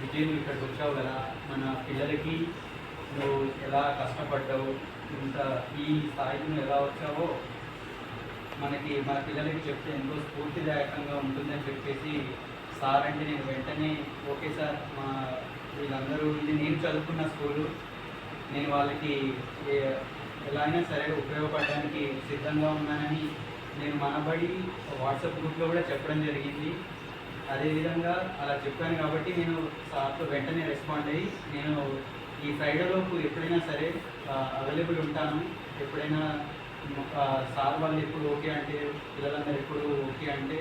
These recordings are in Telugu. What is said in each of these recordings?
విజయ్ నువ్వు ఇక్కడికి వచ్చావు కదా, మన పిల్లలకి నువ్వు ఎలా కష్టపడ్డావు, ఇంత ఈ స్థాయికి నువ్వు ఎలా వచ్చావో మన పిల్లలకి చెప్తే ఎంతో స్ఫూర్తిదాయకంగా ఉంటుందని చెప్పేసి సార్ అంటే నేను వెంటనే ఓకే సార్, వీళ్ళందరూ ఇది నేను చదువుకున్న స్కూలు, నేను వాళ్ళకి ఎలా అయినా సరే ఉపయోగపడడానికి సిద్ధంగా ఉన్నానని నేను మనబడి వాట్సాప్ గ్రూప్లో కూడా చెప్పడం జరిగింది. అదేవిధంగా అలా చెప్పాను కాబట్టి నేను సార్తో వెంటనే రెస్పాండ్ అయ్యి నేను ఈ ఫ్రైడేలోపు ఎప్పుడైనా సరే అవైలబుల్ ఉంటాను. ఎప్పుడైనా సార్ వాళ్ళు ఎప్పుడు ఓకే అంటే, పిల్లలందరూ ఎప్పుడు ఓకే అంటే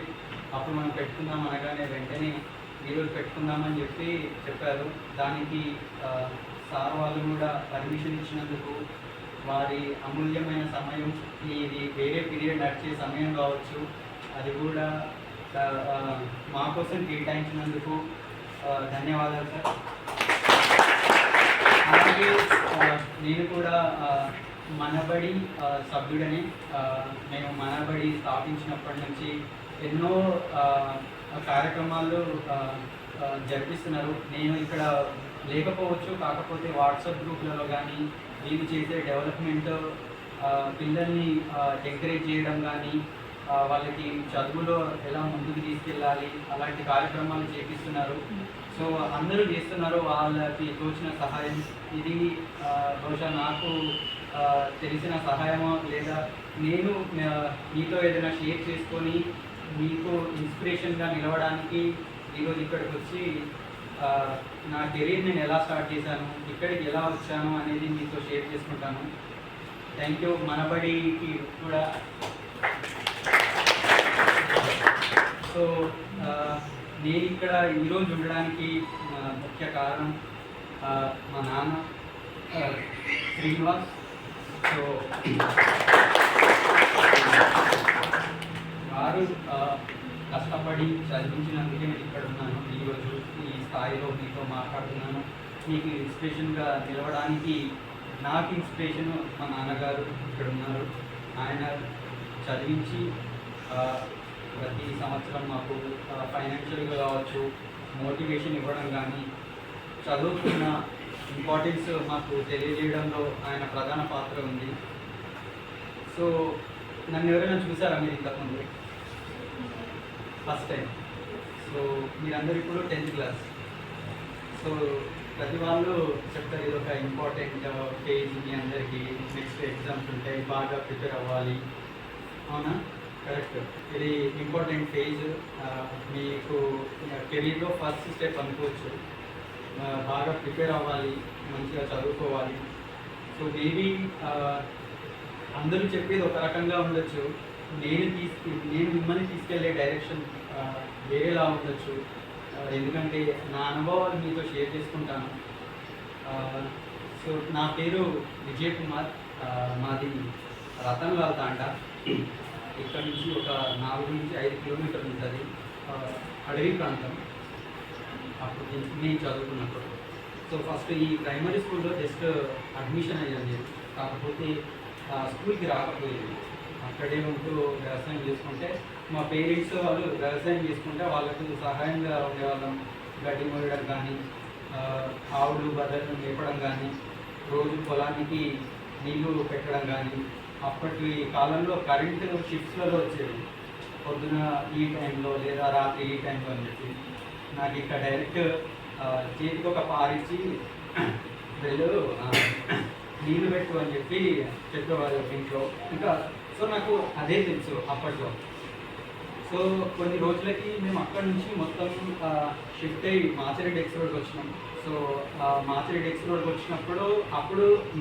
అప్పుడు మనం పెట్టుకుందాం అనగానే వెంటనే ఈరోజు పెట్టుకుందామని చెప్పారు. దానికి సార్ వాళ్ళు కూడా పర్మిషన్ ఇచ్చినందుకు, వారి అమూల్యమైన సమయం, ఇది వేరే పీరియడ్ నడిచే సమయం కావచ్చు, అది కూడా మా కోసం కేటాయించినందుకు ధన్యవాదాలు సార్. అలాగే నేను కూడా మనబడి సభ్యుడని, మేము మనబడి స్థాపించినప్పటి నుంచి ఎన్నో కార్యక్రమాలు జరిపిస్తున్నారు. నేను ఇక్కడ లేకపోవచ్చు, కాకపోతే వాట్సాప్ గ్రూప్లలో కానీ వీళ్ళు చేసే డెవలప్మెంట్, పిల్లల్ని ఎంకరేజ్ చేయడం కానీ, వాళ్ళకి చదువులో ఎలా ముందుకు తీసుకెళ్ళాలి అలాంటి కార్యక్రమాలు చేపిస్తున్నారు. సో అందరూ చేస్తున్నారు వాళ్ళకి తోచిన సహాయం. ఇది బహుశా నాకు తెలిసిన సహాయమో, లేదా నేను మీతో ఏదైనా షేర్ చేసుకొని మీకు ఇన్స్పిరేషన్గా నిలవడానికి ఈరోజు ఇక్కడికి వచ్చి నా కెరీర్ నేను ఎలా స్టార్ట్ చేశాను, ఇక్కడికి ఎలా వచ్చాను అనేది మీతో షేర్ చేసుకుంటాను. Thank you. మనబడికి కూడా సో నేను ఇక్కడ ఈరోజు ఉండడానికి ముఖ్య కారణం మా నాన్న శ్రీనివాస్. సో వారు కష్టపడి చదివించినందుకే నేను ఇక్కడ ఉన్నాను. ఈరోజు ఈ స్థాయిలో మీతో మాట్లాడుతున్నాను. మీకు ఇన్స్పిరేషన్గా నిలవడానికి నాకు ఇన్స్పిరేషన్ మా నాన్నగారు ఇక్కడ ఉన్నారు. ఆయన చదివించి ప్రతి సంవత్సరం మాకు ఫైనాన్షియల్గా కావచ్చు మోటివేషన్ ఇవ్వడం కానీ, చదువుకున్న ఇంపార్టెన్స్ మాకు తెలియజేయడంలో ఆయన ప్రధాన పాత్ర ఉంది. సో నన్ను ఎవరైనా చూసారా మీరు ఇంతకుముందు? First time. సో మీరందరూ ఇప్పుడు 10th క్లాస్. సో ప్రతి వాళ్ళు చెప్తారు ఇది ఒక ఇంపార్టెంట్ ఫేజ్, మీ అందరికీ నెక్స్ట్ ఎగ్జామ్స్ ఉంటాయి, బాగా ప్రిపేర్ అవ్వాలి. అవునా? కరెక్ట్. ఇది ఇంపార్టెంట్ ఫేజ్, మీకు కెరీర్లో ఫస్ట్ స్టెప్ అనుకోవచ్చు. బాగా ప్రిపేర్ అవ్వాలి, మంచిగా చదువుకోవాలి. సో మేబీ అందరూ చెప్పేది ఒక రకంగా ఉండొచ్చు, నేను మిమ్మల్ని తీసుకెళ్లే డైరెక్షన్ వేరేలా ఉండొచ్చు. ఎందుకంటే నా అనుభవాలు మీతో షేర్ చేసుకుంటాను. సో నా పేరు విజయ్ కుమార్, మాది రతన్లాల్ తాండా. ఇక్కడ నుంచి ఒక 4 నుంచి 5 కిలోమీటర్లు ఉంటుంది, అడవి ప్రాంతం. అప్పుడు నేను చదువుకున్నప్పుడు సో ఫస్ట్ ఈ ప్రైమరీ స్కూల్లో జస్ట్ అడ్మిషన్ అయ్యాను. కాకపోతే స్కూల్కి రాకపోయేది, అక్కడే ఉంటూ వ్యవసాయం చేసుకుంటే మా పేరెంట్స్ వాళ్ళు వ్యవసాయం చేసుకుంటే వాళ్ళకు సహాయంగా ఉండేవాళ్ళం. గడ్డి మోయడం కానీ, ఆవులు బర్రెలను మేపడం కానీ, రోజు పొలానికి నీళ్లు పెట్టడం కానీ. అప్పటి కాలంలో కరెంటు షిఫ్ట్స్లలో వచ్చేది, పొద్దున ఈ టైంలో లేదా రాత్రి ఈ టైంలో అని చెప్పి. నాకు ఇక్కడ డైరెక్ట్ చేతికి ఒక పారిచ్చి వెళ్ళు నీళ్ళు పెట్టు అని చెప్పి చెప్పేవాళ్ళు ఇంట్లో. ఇంకా సో నాకు అదే తెలుసు అప్పట్లో. సో కొన్ని రోజులకి మేము అక్కడి నుంచి మొత్తం షిఫ్ట్ అయ్యి మాచిరెడ్డి ఎక్స్ రోడ్కి వచ్చినాం. సో మాచిరెడ్డి ఎక్స్ రోడ్కి వచ్చినప్పుడు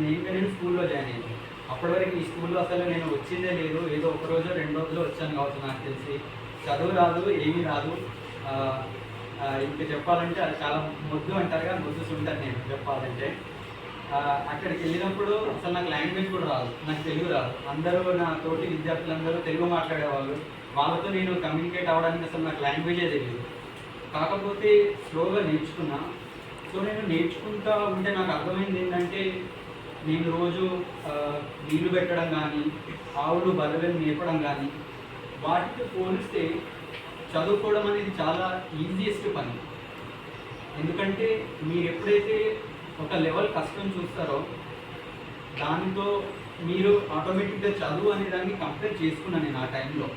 నేను స్కూల్లో జాయిన్ అయ్యాను. అప్పటి వరకు ఈ స్కూల్లో అసలు నేను వచ్చిందే లేదు, ఏదో ఒక రోజు 2 రోజులు వచ్చాను కావచ్చు నాకు తెలిసి. చదువు రాదు, ఏమీ రాదు. ఇంకా చెప్పాలంటే అది చాలా ముద్దు అంటారుగా, ముద్దు ఉంటాను నేను చెప్పాలంటే. అక్కడికి వెళ్ళినప్పుడు అసలు నాకు లాంగ్వేజ్ కూడా రాదు, నాకు తెలుగు రాదు. అందరూ నా తోటి విద్యార్థులందరూ తెలుగు మాట్లాడేవాళ్ళు. వాళ్ళతో నేను కమ్యూనికేట్ అవ్వడానికి అసలు నాకు లాంగ్వేజే తెలియదు. కాకపోతే స్లోగా నేర్చుకున్నా. సో నేను నేర్చుకుంటా ఉంటే నాకు అర్థమైంది ఏంటంటే, నేను రోజు నీళ్లు పెట్టడం కానీ, ఆవులు బర్రెలను మేపడం కానీ, వాటితో పోలిస్తే చదువుకోవడం అనేది చాలా ఈజియెస్ట్ పని. ఎందుకంటే మీరు ఎప్పుడైతే ఒక లెవెల్ కష్టం చూస్తారో దానితో మీరు ఆటోమేటిక్గా చదువు అనే దాన్ని కంపేర్ చేసుకున్నాను నేను ఆ టైంలో.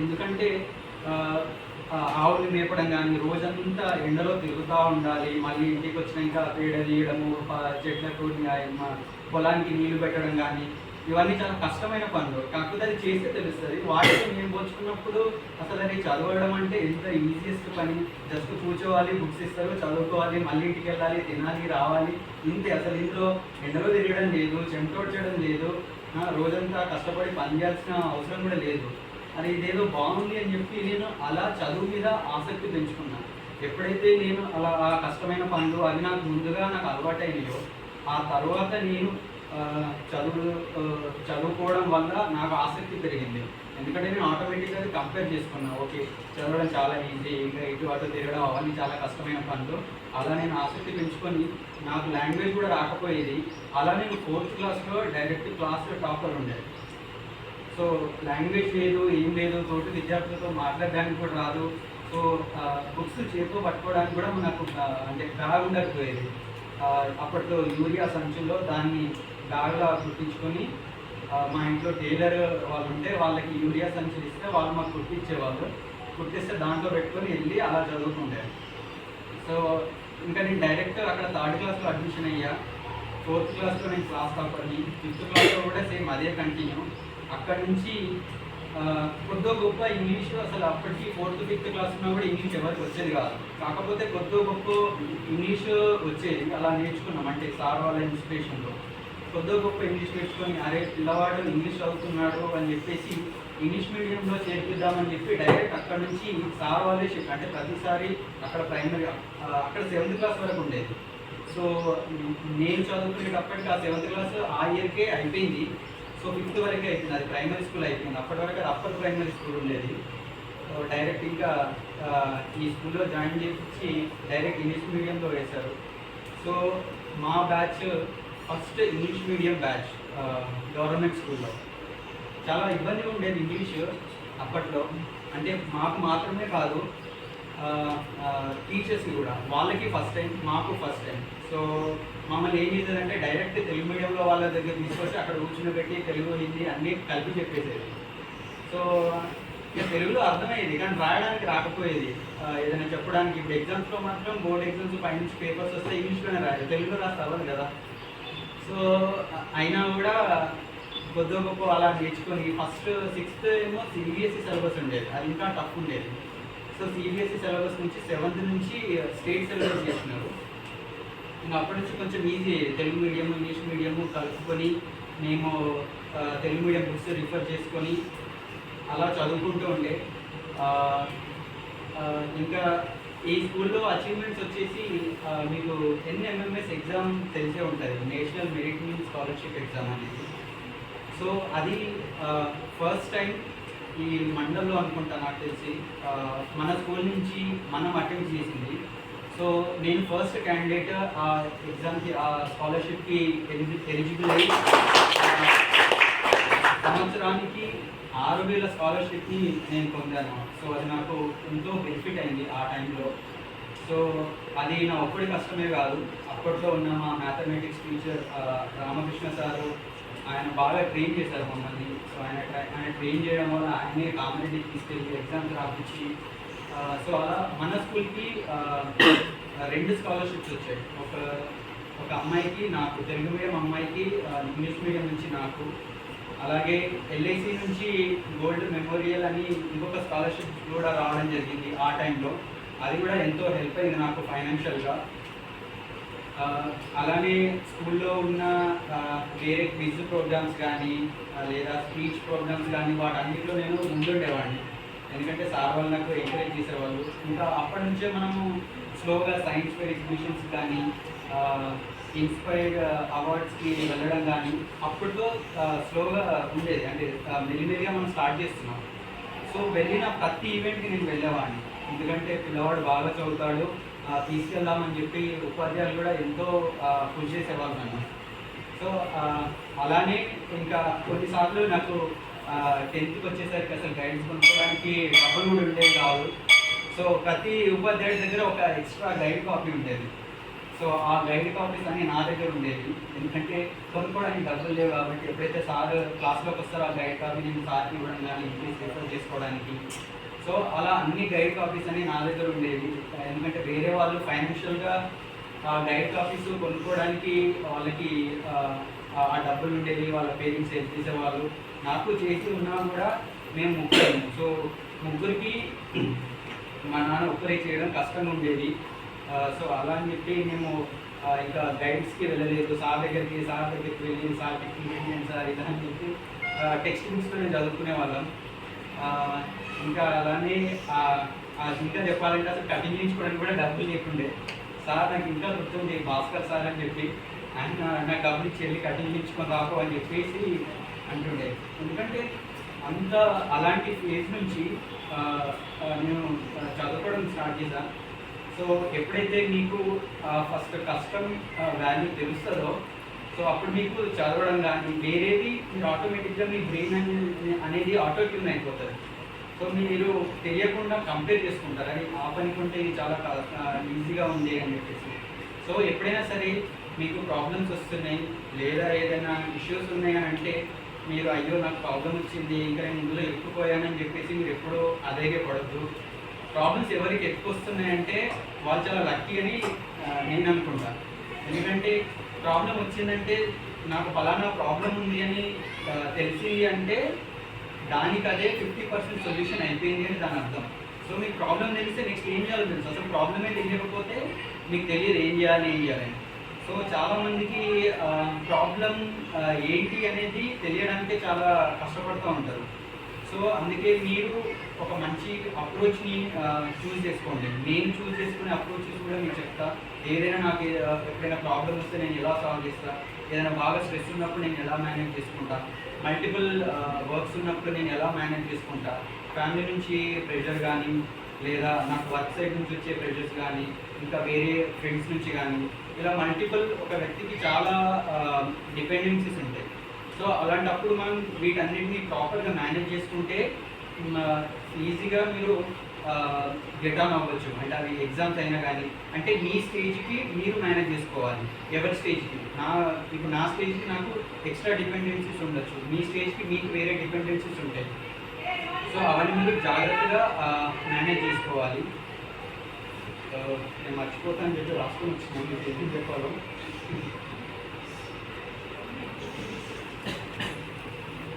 ఎందుకంటే ఆవులు మేపడం కానీ, రోజంతా ఎండలో తిరుగుతూ ఉండాలి, మళ్ళీ ఇంటికి వచ్చినాక పేడ తీయడము, చెట్లకు పొలానికి నీళ్లు పెట్టడం కానీ, ఇవన్నీ చాలా కష్టమైన పనులు. కాకపోతే అది చేస్తే తెలుస్తుంది. వాటితో మేము పోల్చుకున్నప్పుడు అసలు అది చదవడం అంటే ఎంత ఈజియెస్ట్ పని. జస్ట్ కూర్చోవాలి, బుక్స్ ఇస్తారు, చదువుకోవాలి, మళ్ళీ ఇంటికి వెళ్ళాలి, తినాలి, రావాలి, ఇంతే. అసలు ఇంట్లో ఎండలో తిరగడం లేదు, చెమటోడ్చడం లేదు, రోజంతా కష్టపడి పని చేయాల్సిన అవసరం కూడా లేదు. అది ఇదేదో బాగుంది అని చెప్పి నేను అలా చదువు మీద ఆసక్తి పెంచుకున్నాను. ఎప్పుడైతే నేను అలా ఆ కష్టమైన పనులు అవి నాకు ముందుగా నాకు అలవాటైనాయో, ఆ తర్వాత నేను చదువుకోవడం వల్ల నాకు ఆసక్తి పెరిగింది. ఎందుకంటే నేను ఆటోమేటిక్గా అది కంపేర్ చేసుకున్నాను. ఓకే, చదవడం చాలా ఈజీ, ఇంకా ఇటు అటు తిరగడం అవన్నీ చాలా కష్టమైన పనులు. అలా నేను ఆసక్తి పెంచుకొని నాకు లాంగ్వేజ్ కూడా రాకపోయేది. అలా నేను 4th క్లాస్లో డైరెక్ట్ క్లాస్లో టాపర్ ఉండేది. సో లాంగ్వేజ్ లేదు, ఏం లేదు, తోటి విద్యార్థులతో మాట్లాడడానికి కూడా రాదు. సో బుక్స్ చేతితో పట్టుకోవడానికి కూడా మనకు అంటే బ్యాగ్ ఉండకపోయేది. అప్పట్లో యూరియా సంచుల్లో దాన్ని బ్యాగ్లా కుట్టించుకొని మా ఇంట్లో టైలర్ వాళ్ళు ఉంటే వాళ్ళకి యూరియా సంచులు ఇస్తే వాళ్ళు మాకు కుట్టించేవాళ్ళు. కుట్టిస్తే దాంట్లో పెట్టుకొని వెళ్ళి అలా చదువుతుండేది. సో ఇంకా నేను డైరెక్ట్ అక్కడ 3rd క్లాస్లో అడ్మిషన్ అయ్యా. 4th క్లాస్లో నేను క్లాస్ టాపర్ని. 5th క్లాస్లో కూడా సేమ్ అదే కంటిన్యూ. అక్కడ నుంచి కొద్దో గొప్ప ఇంగ్లీషు అసలు అప్పటికి 4th 5th క్లాస్ ఉన్నా కూడా ఇంగ్లీష్ ఎవరికి వచ్చేది కాదు. కాకపోతే కొద్దో గొప్ప ఇంగ్లీషు వచ్చేది. అలా నేర్చుకున్నాం, అంటే సార్ వాళ్ళ ఇన్స్పిరేషన్లో కొద్దో గొప్ప ఇంగ్లీష్ నేర్చుకొని, అరే పిల్లవాడు ఇంగ్లీష్ చదువుతున్నాడు అని చెప్పేసి ఇంగ్లీష్ మీడియంలో చేర్పిద్దామని చెప్పి డైరెక్ట్ అక్కడ నుంచి సార్ వాళ్ళే షిఫ్ట్. అంటే ప్రతిసారి అక్కడ ప్రైమరీ అక్కడ 7th క్లాస్ వరకు ఉండేది. సో నేను చదువుకునేటప్పటికి ఆ 7th క్లాస్ ఆ ఇయర్కే అయిపోయింది. సో 5th వరకే అయిపోయింది, అది ప్రైమరీ స్కూల్ అయిపోయింది. అప్పటి వరకు అది అప్పర్ ప్రైమరీ స్కూల్ ఉండేది. సో డైరెక్ట్ ఇంకా ఈ స్కూల్లో జాయిన్ చేసి డైరెక్ట్ ఇంగ్లీష్ మీడియంలో వేశారు. సో మా batch first English medium batch government స్కూల్లో. చాలా ఇబ్బందిగా ఉండేది ఇంగ్లీష్ అప్పట్లో. అంటే మాకు మాత్రమే కాదు, టీచర్స్కి కూడా, వాళ్ళకి ఫస్ట్ టైం, మాకు ఫస్ట్ టైం. సో మమ్మల్ని ఏం చేసేదంటే డైరెక్ట్ తెలుగు మీడియంలో వాళ్ళ దగ్గర తీసుకొచ్చి అక్కడ కూర్చుని తెలుగు, హిందీ అన్నీ కలిపి చెప్పేసేది. సో ఇక తెలుగులో అర్థమయ్యేది కానీ రాయడానికి రాకపోయేది. ఏదైనా చెప్పడానికి ఇప్పుడు ఎగ్జామ్స్లో మాత్రం బోర్డ్ ఎగ్జామ్స్ పైనుంచి పేపర్స్ వస్తే ఇంగ్లీష్లోనే రాయాలి, తెలుగులో రాస్తే అవ్వదు కదా. సో అయినా కూడా కొద్ది గొప్ప అలా నేర్చుకొని ఫస్ట్ 6th ఏమో సిబిఎస్ఈ సిలబస్ ఉండేది, అది ఇంకా టఫ్ ఉండేది. సో సిబిఎస్ఈ సిలబస్ నుంచి 7th నుంచి స్టేట్ సిలబస్ చేసినారు. ఇంకా అప్పటి నుంచి కొంచెం easy, Telugu medium English medium కలుపుకొని మేము తెలుగు మీడియం బుక్స్ రిఫర్ చేసుకొని అలా చదువుకుంటూ ఉండే. ఇంకా ఈ స్కూల్లో అచీవ్మెంట్స్ వచ్చేసి మీకు NMMS ఎగ్జామ్ తెలిసే ఉంటుంది, national merit mean scholarship exam అనేది. సో అది ఫస్ట్ టైం ఈ మండల్లో అనుకుంటా నాకు తెలిసి మన స్కూల్ నుంచి మనం అటెంప్ట్ చేసింది. సో నేను ఫస్ట్ క్యాండిడేట్ ఆ ఎగ్జామ్కి, ఆ స్కాలర్షిప్కి ఎలిజిబుల్ అయ్యి సంవత్సరానికి 6,000 స్కాలర్షిప్ని నేను పొందాను. సో అది నాకు ఎంతో బెనిఫిట్ అయింది ఆ టైంలో. సో అది నా ఒక్కడి కష్టమే కాదు, అప్పట్లో ఉన్న మా మ్యాథమెటిక్స్ టీచర్ రామకృష్ణ సారు, ఆయన బాగా ట్రైన్ చేశారు మమ్మల్ని. సో ఆయన ట్రైన్ చేయడం వల్ల ఆయనే కాంపిటేటివ్ తీసుకెళ్ళి ఎగ్జామ్స్ రాపించి, సో అలా మన స్కూల్కి 2 స్కాలర్షిప్స్ వచ్చాయి. ఒక అమ్మాయికి నాకు, తెలుగు మీడియం అమ్మాయికి ఇంగ్లీష్ మీడియం నుంచి నాకు, అలాగే LIC నుంచి గోల్డ్ మెమోరియల్ అని ఇంకొక స్కాలర్షిప్ కూడా రావడం జరిగింది ఆ టైంలో. అది కూడా ఎంతో హెల్ప్ అయింది నాకు ఫైనాన్షియల్గా. అలానే స్కూల్లో ఉన్న వేరే క్విజ్ ప్రోగ్రామ్స్ కానీ లేదా స్పీచ్ ప్రోగ్రామ్స్ కానీ వాటన్నిటిలో నేను ముందుండేవాడిని. ఎందుకంటే సార్ వాళ్ళు నాకు ఎంకరేజ్ చేసేవాళ్ళు. ఇంకా అప్పటి నుంచే మనము స్లోగా సైన్స్ ఫేర్ ఎగ్జిబిషన్స్ కానీ ఇన్స్పైర్డ్ అవార్డ్స్కి వెళ్ళడం కానీ అప్పట్లో స్లోగా ఉండేది, అంటే మెల్లిమెల్లిగా మనం స్టార్ట్ చేస్తున్నాం. సో వెళ్ళిన ప్రతి ఈవెంట్కి నేను వెళ్ళేవాడిని, ఎందుకంటే పిల్లవాడు బాగా చదువుతాడు, తీసుకెళ్దామని చెప్పి ఉపాధ్యాయులు కూడా ఎంతో కృషి చేసేవాళ్ళు నన్ను. సో అలానే ఇంకా కొన్నిసార్లు నాకు 10th వచ్చేసరికి అసలు గైడ్స్ కొనుక్కోవడానికి డబ్బులు కూడా ఉండేవి కాదు. సో ప్రతి ఉపాధ్యాయుడి దగ్గర ఒక ఎక్స్ట్రా గైడ్ కాపీ ఉండేది. సో ఆ గైడ్ కాపీస్ అన్ని నా దగ్గర ఉండేవి, ఎందుకంటే కొనుక్కోవడానికి డబ్బులు లేవు కాబట్టి ఎప్పుడైతే సార్ క్లాస్లోకి వస్తారో ఆ గైడ్ కాపీ నేను సార్కి ఇవ్వడం కానీ ఇంక్రీజ్ రిఫర్ చేసుకోవడానికి. సో అలా అన్ని గైడ్ కాపీస్ అన్ని నా దగ్గర ఉండేవి, ఎందుకంటే వేరే వాళ్ళు ఫైనాన్షియల్గా ఆ గైడ్ కాపీస్ కొనుక్కోవడానికి వాళ్ళకి ఆ డబ్బులు ఉండేవి, వాళ్ళ పేరెంట్స్ హెల్ప్ చేసేవాళ్ళు. నాకు చేసి ఉన్నా కూడా మేము ముగ్గురు, సో ముగ్గురికి మా నాన్న ఒక్కరే చేయడం కష్టంగా ఉండేది. సో అలా అని చెప్పి మేము ఇంకా గైడ్స్కి వెళ్ళలేదు, సార్ దగ్గరికి వెళ్ళి సార్ టెక్నిక్ సార్ ఇలా అని చెప్పి టెక్స్ట్ బుక్స్తో నేను చదువుకునే వాళ్ళం. ఇంకా అలానే ఇంకా చెప్పాలంటే అసలు కటింగ్ చేయించుకోవడానికి కూడా డబ్బులు లేకుండే. సార్ నాకు ఇంకా గుర్తుంది, భాస్కర్ సార్ అని చెప్పి ఆయన నాకు డబ్బులు ఇచ్చి వెళ్ళి కటింగ్ చేయించుకొని రాకు అని చెప్పేసి అంటుండే. ఎందుకంటే అంత అలాంటి ఫేజ్ నుంచి నేను చదువుకోవడం స్టార్ట్ చేశాను. సో ఎప్పుడైతే మీకు ఫస్ట్ కష్టం వాల్యూ తెలుస్తుందో, సో అప్పుడు మీకు చదవడం కానీ వేరేది మీరు ఆటోమేటిక్గా మీ బ్రెయిన్ అనేది ఆటో ట్యూన్ అయిపోతుంది. సో మీరు తెలియకుండా కంపేర్ చేసుకుంటారు, అది ఆ పనికుంటే ఇది చాలా ఈజీగా ఉంది అని చెప్పేసి. సో ఎప్పుడైనా సరే మీకు ప్రాబ్లమ్స్ వస్తున్నాయి లేదా ఏదైనా ఇష్యూస్ ఉన్నాయి అని అంటే మీరు అయ్యో నాకు ప్రాబ్లం వచ్చింది ఇంకా నేను ఇందులో ఎక్కుపోయానని చెప్పేసి మీరు ఎప్పుడూ అదేగే పడద్దు. ప్రాబ్లమ్స్ ఎవరికి ఎక్కువ వస్తున్నాయంటే వాళ్ళు చాలా లక్కీ అని నేను అనుకుంటాను. ఎందుకంటే ప్రాబ్లం వచ్చిందంటే నాకు ఫలానా ప్రాబ్లం ఉంది అని తెలిసి అంటే దానికి అదే 50% సొల్యూషన్ అయిపోయింది అని దాని అర్థం. సో మీకు ప్రాబ్లం తెలిస్తే నెక్స్ట్ ఏం చేయాలో తెలుసు, అసలు ప్రాబ్లమే తెలియకపోతే మీకు తెలియదు ఏం చేయాలని. సో చాలామందికి ప్రాబ్లం ఏంటి అనేది తెలియడానికే చాలా కష్టపడుతూ ఉంటారు. సో అందుకే మీరు ఒక మంచి అప్రోచ్ని చూస్ చేసుకోండి. నేను చూస్ చేసుకునే అప్రోచెస్ కూడా మీకు చెప్తా. ఏదైనా నాకు ఎప్పుడైనా ప్రాబ్లం వస్తే నేను ఎలా సాల్వ్ చేస్తా, ఏదైనా బాగా స్ట్రెస్ ఉన్నప్పుడు నేను ఎలా మేనేజ్ చేసుకుంటా, మల్టిపుల్ వర్క్స్ ఉన్నప్పుడు నేను ఎలా మేనేజ్ చేసుకుంటా, ఫ్యామిలీ నుంచి ప్రెషర్ కానీ లేదా నాకు వర్క్ సైడ్ నుంచి వచ్చే ప్రెషర్స్ కానీ ఇంకా వేరే ఫ్రెండ్స్ నుంచి కానీ ఇలా మల్టిపుల్ ఒక వ్యక్తికి చాలా డిపెండెన్సీస్ ఉంటాయి. సో అలాంటప్పుడు మనం వీటన్నిటిని ప్రాపర్గా మేనేజ్ చేసుకుంటే ఈజీగా మీరు గెట్ ఆన్ అవ్వచ్చు. అంటే అవి ఎగ్జామ్స్ అయినా కానీ అంటే మీ స్టేజ్కి మీరు మేనేజ్ చేసుకోవాలి. ఎవరి స్టేజ్కి ఇప్పుడు నా స్టేజ్కి నాకు ఎక్స్ట్రా డిపెండెన్సీస్ ఉండొచ్చు, మీ స్టేజ్కి మీకు వేరే డిపెండెన్సీస్ ఉంటాయి. సో అవన్నీ మీరు జాగ్రత్తగా మేనేజ్ చేసుకోవాలి. నేను మర్చిపోతాను చెప్పి రాసుకొని వచ్చినాను, మీకు ఏం చెప్పాలో.